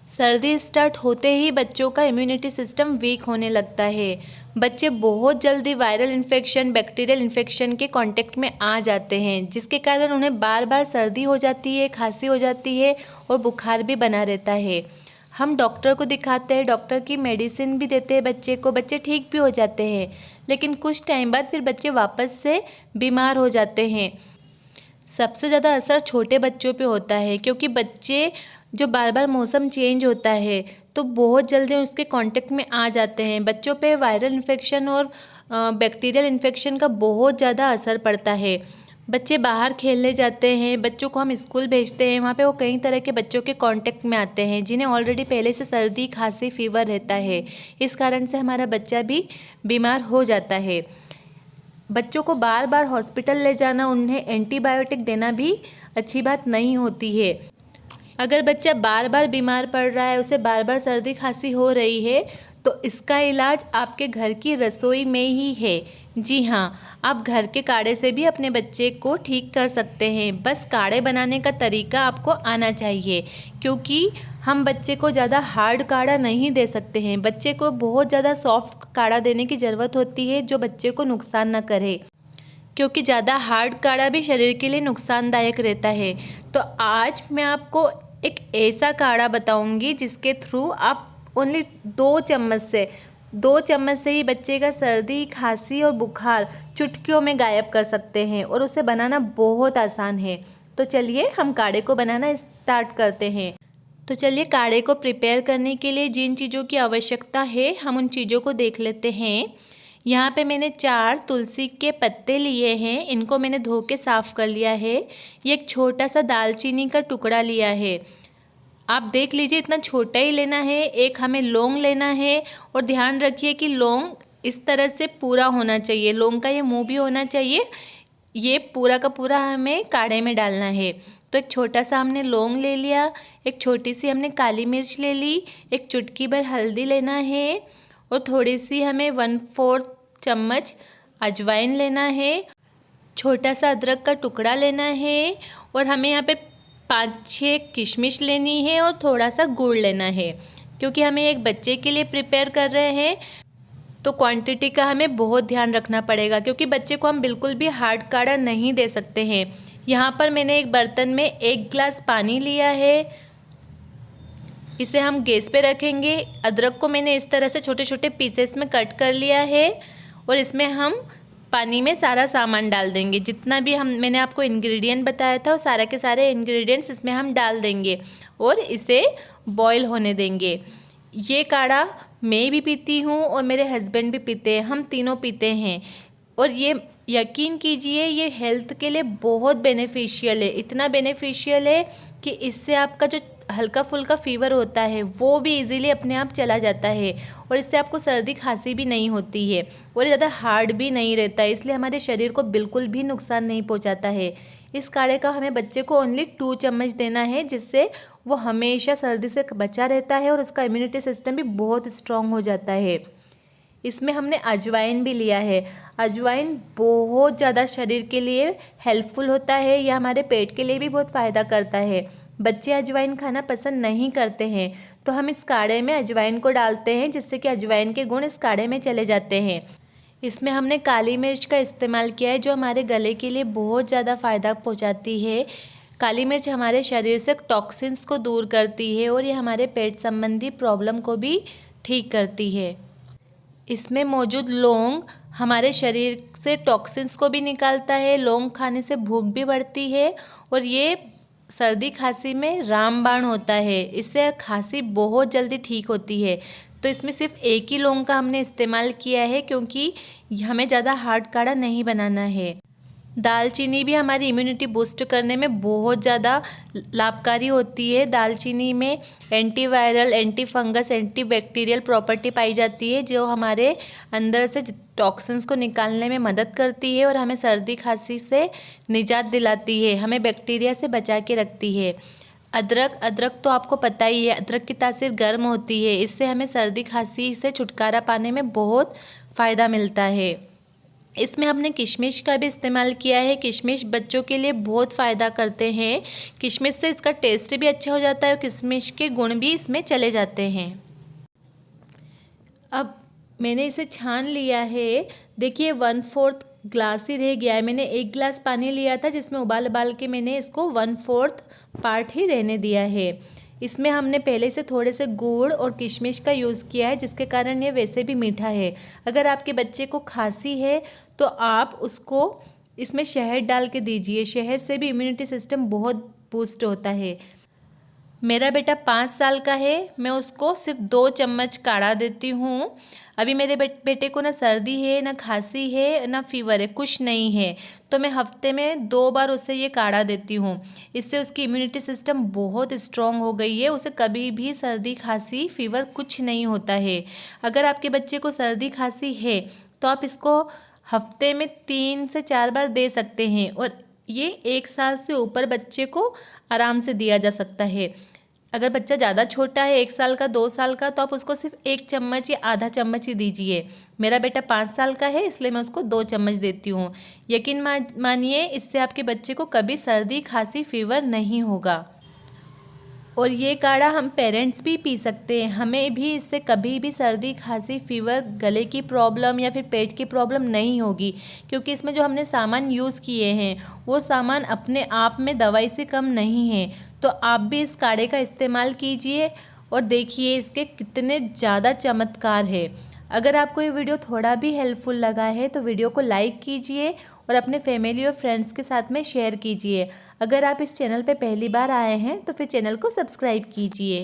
सर्दी स्टार्ट होते ही बच्चों का इम्यूनिटी सिस्टम वीक होने लगता है। बच्चे बहुत जल्दी वायरल इन्फेक्शन, बैक्टीरियल इन्फेक्शन के कांटेक्ट में आ जाते हैं, जिसके कारण उन्हें बार बार सर्दी हो जाती है, खांसी हो जाती है और बुखार भी बना रहता है। हम डॉक्टर को दिखाते हैं, डॉक्टर की मेडिसिन भी देते हैं बच्चे को, बच्चे ठीक भी हो जाते हैं, लेकिन कुछ टाइम बाद फिर बच्चे वापस से बीमार हो जाते हैं। सबसे ज़्यादा असर छोटे बच्चों पे होता है, क्योंकि बच्चे जो बार बार मौसम चेंज होता है तो बहुत जल्दी उसके कांटेक्ट में आ जाते हैं। बच्चों पे वायरल इन्फेक्शन और बैक्टीरियल इन्फेक्शन का बहुत ज़्यादा असर पड़ता है। बच्चे बाहर खेलने जाते हैं, बच्चों को हम स्कूल भेजते हैं, वहाँ पे वो कई तरह के बच्चों के कांटेक्ट में आते हैं जिन्हें ऑलरेडी पहले से सर्दी, खांसी, फीवर रहता है। इस कारण से हमारा बच्चा भी बीमार हो जाता है। बच्चों को बार बार हॉस्पिटल ले जाना, उन्हें एंटीबायोटिक देना भी अच्छी बात नहीं होती है। अगर बच्चा बार बार बीमार पड़ रहा है, उसे बार बार सर्दी खांसी हो रही है, तो इसका इलाज आपके घर की रसोई में ही है। जी हाँ, आप घर के काढ़े से भी अपने बच्चे को ठीक कर सकते हैं। बस काढ़े बनाने का तरीका आपको आना चाहिए, क्योंकि हम बच्चे को ज़्यादा हार्ड काढ़ा नहीं दे सकते हैं। बच्चे को बहुत ज़्यादा सॉफ्ट काढ़ा देने की ज़रूरत होती है, जो बच्चे को नुकसान न करे, क्योंकि ज़्यादा हार्ड काढ़ा भी शरीर के लिए नुकसानदायक रहता है। तो आज मैं आपको एक ऐसा काढ़ा बताऊंगी जिसके थ्रू आप ओनली 2 चम्मच से ही बच्चे का सर्दी, खांसी और बुखार चुटकियों में गायब कर सकते हैं, और उसे बनाना बहुत आसान है। तो चलिए हम काढ़े को बनाना स्टार्ट करते हैं। तो चलिए काढ़े को प्रिपेयर करने के लिए जिन चीज़ों की आवश्यकता है हम उन चीज़ों को देख लेते हैं। यहाँ पे मैंने 4 तुलसी के पत्ते लिए हैं, इनको मैंने धो के साफ़ कर लिया है। ये एक छोटा सा दालचीनी का टुकड़ा लिया है, आप देख लीजिए इतना छोटा ही लेना है। एक हमें लौंग लेना है, और ध्यान रखिए कि लौंग इस तरह से पूरा होना चाहिए, लौंग का ये मुंह भी होना चाहिए। ये पूरा का पूरा हमें काढ़े में डालना है। तो एक छोटा सा हमने लौंग ले लिया, एक छोटी सी हमने काली मिर्च ले ली, एक चुटकी भर हल्दी लेना है, और थोड़ी सी हमें 1/4 चम्मच अजवाइन लेना है। छोटा सा अदरक का टुकड़ा लेना है, और हमें यहाँ पे 5-6 किशमिश लेनी है, और थोड़ा सा गुड़ लेना है। क्योंकि हमें एक बच्चे के लिए प्रिपेयर कर रहे हैं, तो क्वांटिटी का हमें बहुत ध्यान रखना पड़ेगा, क्योंकि बच्चे को हम बिल्कुल भी हार्ड काढ़ा नहीं दे सकते हैं। यहाँ पर मैंने एक बर्तन में 1 गिलास पानी लिया है, इसे हम गैस पे रखेंगे। अदरक को मैंने इस तरह से छोटे छोटे पीसेस में कट कर लिया है, और इसमें हम पानी में सारा सामान डाल देंगे। जितना भी मैंने आपको इंग्रेडिएंट बताया था, वो सारे के सारे इंग्रेडिएंट्स इसमें हम डाल देंगे, और इसे बॉईल होने देंगे। ये काढ़ा मैं भी पीती हूँ और मेरे हस्बैंड भी पीते हैं, हम तीनों पीते हैं। और ये यकीन कीजिए, ये हेल्थ के लिए बहुत बेनिफिशियल है। इतना बेनिफिशियल है कि इससे आपका जो हल्का फुल्का फीवर होता है वो भी इजीली अपने आप चला जाता है, और इससे आपको सर्दी खांसी भी नहीं होती है, और ज़्यादा हार्ड भी नहीं रहता है, इसलिए हमारे शरीर को बिल्कुल भी नुकसान नहीं पहुंचाता है। इस काढ़े का हमें बच्चे को ओनली 2 चम्मच देना है, जिससे वो हमेशा सर्दी से बचा रहता है, और उसका इम्यूनिटी सिस्टम भी बहुत स्ट्रांग हो जाता है। इसमें हमने अजवाइन भी लिया है। अजवाइन बहुत ज़्यादा शरीर के लिए हेल्पफुल होता है, यह हमारे पेट के लिए भी बहुत फ़ायदा करता है। बच्चे अजवाइन खाना पसंद नहीं करते हैं, तो हम इस काढ़े में अजवाइन को डालते हैं, जिससे कि अजवाइन के गुण इस काढ़े में चले जाते हैं। इसमें हमने काली मिर्च का इस्तेमाल किया है, जो हमारे गले के लिए बहुत ज़्यादा फ़ायदा पहुंचाती है। काली मिर्च हमारे शरीर से टॉक्सिन्स को दूर करती है, और ये हमारे पेट संबंधी प्रॉब्लम को भी ठीक करती है। इसमें मौजूद लौंग हमारे शरीर से टॉक्सिन्स को भी निकालता है। लौंग खाने से भूख भी बढ़ती है, और ये सर्दी खांसी में रामबाण होता है, इससे खांसी बहुत जल्दी ठीक होती है। तो इसमें सिर्फ 1 ही लौंग का हमने इस्तेमाल किया है, क्योंकि हमें ज़्यादा हार्ड काढ़ा नहीं बनाना है। दालचीनी भी हमारी इम्यूनिटी बूस्ट करने में बहुत ज़्यादा लाभकारी होती है। दालचीनी में antiviral, anti fungus, anti bacterial property पाई जाती है, जो हमारे अंदर से टॉक्सिन्स को निकालने में मदद करती है, और हमें सर्दी खांसी से निजात दिलाती है, हमें बैक्टीरिया से बचा के रखती है। अदरक तो आपको पता ही है, अदरक की तासीर गर्म होती है, इससे हमें सर्दी खांसी से छुटकारा पाने में बहुत फ़ायदा मिलता है। इसमें हमने किशमिश का भी इस्तेमाल किया है। किशमिश बच्चों के लिए बहुत फ़ायदा करते हैं। किशमिश से इसका टेस्ट भी अच्छा हो जाता है और किशमिश के गुण भी इसमें चले जाते हैं। अब मैंने इसे छान लिया है। देखिए 1/4 ग्लास ही रह गया है। मैंने 1 गिलास पानी लिया था जिसमें उबाल के मैंने इसको 1/4 पार्ट ही रहने दिया है। इसमें हमने पहले से थोड़े से गुड़ और किशमिश का यूज़ किया है, जिसके कारण ये वैसे भी मीठा है। अगर आपके बच्चे को खांसी है तो आप उसको इसमें शहद डाल के दीजिए। शहद से भी इम्यूनिटी सिस्टम बहुत बूस्ट होता है। मेरा बेटा 5 साल का है, मैं उसको सिर्फ 2 चम्मच काढ़ा देती हूँ। अभी मेरे बेटे को ना सर्दी है, ना खांसी है, ना फीवर है, कुछ नहीं है, तो मैं हफ्ते में 2 बार उसे ये काढ़ा देती हूँ। इससे उसकी इम्यूनिटी सिस्टम बहुत स्ट्रॉन्ग हो गई है। उसे कभी भी सर्दी खांसी फीवर कुछ नहीं होता है। अगर आपके बच्चे को सर्दी खांसी है तो आप इसको हफ्ते में 3 से 4 बार दे सकते हैं और ये 1 साल से ऊपर बच्चे को आराम से दिया जा सकता है। अगर बच्चा ज़्यादा छोटा है, 1 साल का, 2 साल का, तो आप उसको सिर्फ 1 चम्मच या आधा चम्मच ही दीजिए। मेरा बेटा 5 साल का है, इसलिए मैं उसको 2 चम्मच देती हूँ। यकीन मानिए, इससे आपके बच्चे को कभी सर्दी खांसी फीवर नहीं होगा। और ये काढ़ा हम पेरेंट्स भी पी सकते हैं। हमें भी इससे कभी भी सर्दी खांसी फीवर, गले की प्रॉब्लम या फिर पेट की प्रॉब्लम नहीं होगी, क्योंकि इसमें जो हमने सामान यूज़ किए हैं वो सामान अपने आप में दवाई से कम नहीं है। तो आप भी इस काढ़े का इस्तेमाल कीजिए और देखिए इसके कितने ज़्यादा चमत्कार है। अगर आपको ये वीडियो थोड़ा भी हेल्पफुल लगा है तो वीडियो को लाइक कीजिए और अपने फैमिली और फ्रेंड्स के साथ में शेयर कीजिए। अगर आप इस चैनल पे पहली बार आए हैं तो फिर चैनल को सब्सक्राइब कीजिए।